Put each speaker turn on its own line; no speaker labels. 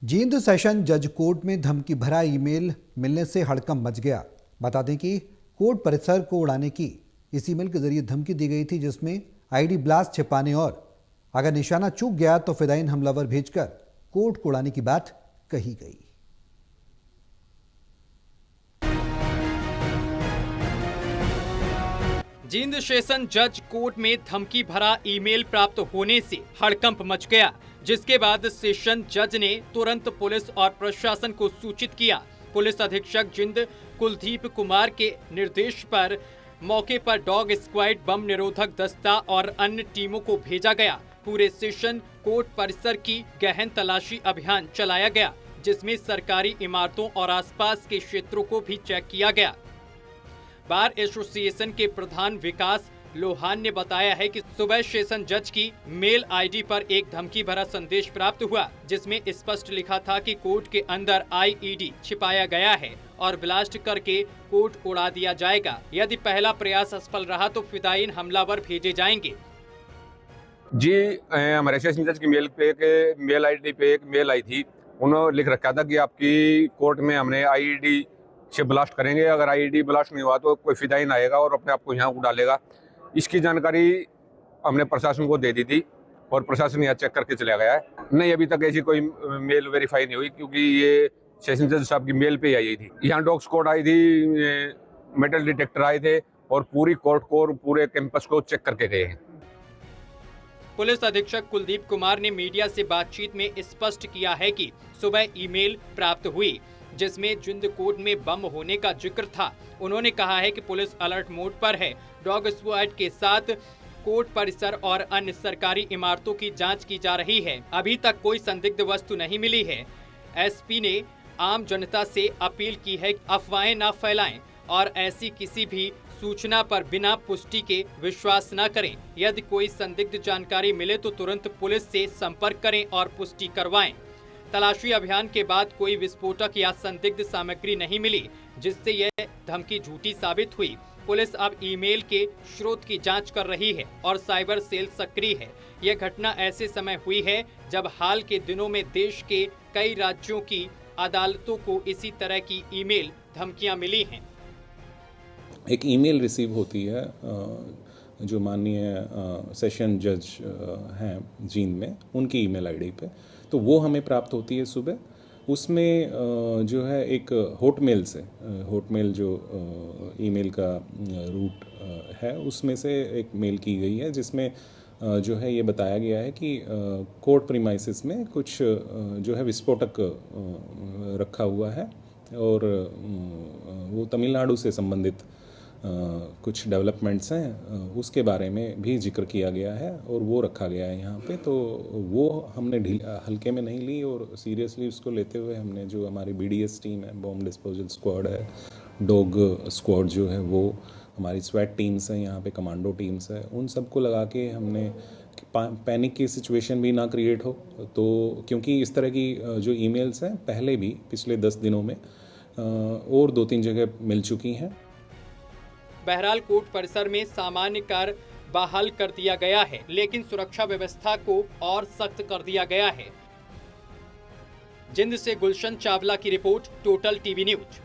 Jind session जज court में धमकी भरा ईमेल मिलने से हड़कंप मच गया। बता दें कि कोर्ट परिसर को उड़ाने की इस ईमेल के जरिए धमकी दी गई थी, जिसमें आईडी ब्लास्ट छिपाने और अगर निशाना चूक गया तो फिदायीन हमलावर भेजकर कोर्ट को उड़ाने की बात कही गई।
जींद सेशन जज कोर्ट में धमकी भरा ईमेल प्राप्त होने से हड़कंप मच गया, जिसके बाद सेशन जज ने तुरंत पुलिस और प्रशासन को सूचित किया। पुलिस अधीक्षक जींद कुलदीप कुमार के निर्देश पर मौके पर डॉग स्क्वाड, बम निरोधक दस्ता और अन्य टीमों को भेजा गया। पूरे सेशन कोर्ट परिसर की गहन तलाशी अभियान चलाया गया, जिसमें सरकारी इमारतों और आसपास के क्षेत्रों को भी चेक किया गया। बार एसोसिएशन के प्रधान विकास लोहान ने बताया है कि सुबह सेशन जज की मेल आईडी पर एक धमकी भरा संदेश प्राप्त हुआ, जिसमें स्पष्ट लिखा था कि कोर्ट के अंदर आईईडी छिपाया गया है और ब्लास्ट करके कोर्ट उड़ा दिया जाएगा। यदि पहला प्रयास असफल रहा तो फिदायीन हमलावर भेजे जाएंगे।
जी, हमारे सेशन जज की मेल आईडी पे एक मेल आई थी। उन्होंने लिख रखा था कि आपकी कोर्ट में हमने आईईडी से ब्लास्ट करेंगे, अगर आईईडी ब्लास्ट नहीं हुआ तो कोई फिदायीन आएगा और अपने आप को यहाँ डालेगा। इसकी जानकारी हमने प्रशासन को दे दी थी और प्रशासन यहाँ चेक करके चला गया है। नहीं, अभी तक ऐसी कोई मेल वेरीफाई नहीं हुई, क्योंकि ये सेशन जज साहब की मेल पे आई थी। यहाँ डॉग स्क्वाड आई थी, मेटल डिटेक्टर आए थे और पूरी कोर्ट को और पूरे कैंपस को चेक करके गए हैं।
पुलिस अधीक्षक कुलदीप कुमार ने मीडिया से बातचीत में स्पष्ट किया है कि सुबह ईमेल प्राप्त हुई, जिसमें जींद कोर्ट में बम होने का जिक्र था। उन्होंने कहा है कि पुलिस अलर्ट मोड पर है। डॉग स्क्वाड के साथ कोर्ट परिसर और अन्य सरकारी इमारतों की जांच की जा रही है। अभी तक कोई संदिग्ध वस्तु नहीं मिली है। एसपी ने आम जनता से अपील की है कि अफवाहें न फैलाएं और ऐसी किसी भी सूचना पर बिना पुष्टि के विश्वास न करें। यदि कोई संदिग्ध जानकारी मिले तो तुरंत पुलिस से संपर्क करें और पुष्टि करवाएं। तलाशी अभियान के बाद कोई विस्फोटक या संदिग्ध सामग्री नहीं मिली, जिससे यह धमकी झूठी साबित हुई। पुलिस अब ईमेल के स्रोत की जांच कर रही है और साइबर सेल सक्रिय है। यह घटना ऐसे समय हुई है जब हाल के दिनों में देश के कई राज्यों की अदालतों को इसी तरह की ईमेल धमकियां मिली हैं।
एक ईमेल रिसीव होती है जो माननीय सेशन जज हैं जींद में, उनकी ईमेल आईडी पे, तो वो हमें प्राप्त होती है सुबह। उसमें जो है एक हॉटमेल जो ईमेल का रूट है, उसमें से एक मेल की गई है, जिसमें जो है ये बताया गया है कि कोर्ट प्रीमाइसेस में कुछ जो है विस्फोटक रखा हुआ है और वो तमिलनाडु से संबंधित कुछ डेवलपमेंट्स हैं, उसके बारे में भी जिक्र किया गया है और वो रखा गया है यहाँ पे। तो वो हमने हल्के में नहीं ली और सीरियसली उसको लेते हुए हमने जो हमारी बीडीएस टीम है, बॉम्ब डिस्पोजल स्क्वाड है, डॉग स्क्वाड जो है वो, हमारी स्वैट टीम्स हैं यहाँ पे, कमांडो टीम्स है, उन सबको लगा के हमने पैनिक की सिचुएशन भी ना क्रिएट हो। तो क्योंकि इस तरह की जो ईमेल्स हैं पहले भी पिछले 10 दिनों में और 2-3 जगह मिल चुकी हैं।
बहरहाल कोर्ट परिसर में सामान्य कार्य बहाल कर दिया गया है, लेकिन सुरक्षा व्यवस्था को और सख्त कर दिया गया है। जींद से गुलशन चावला की रिपोर्ट, टोटल टीवी न्यूज।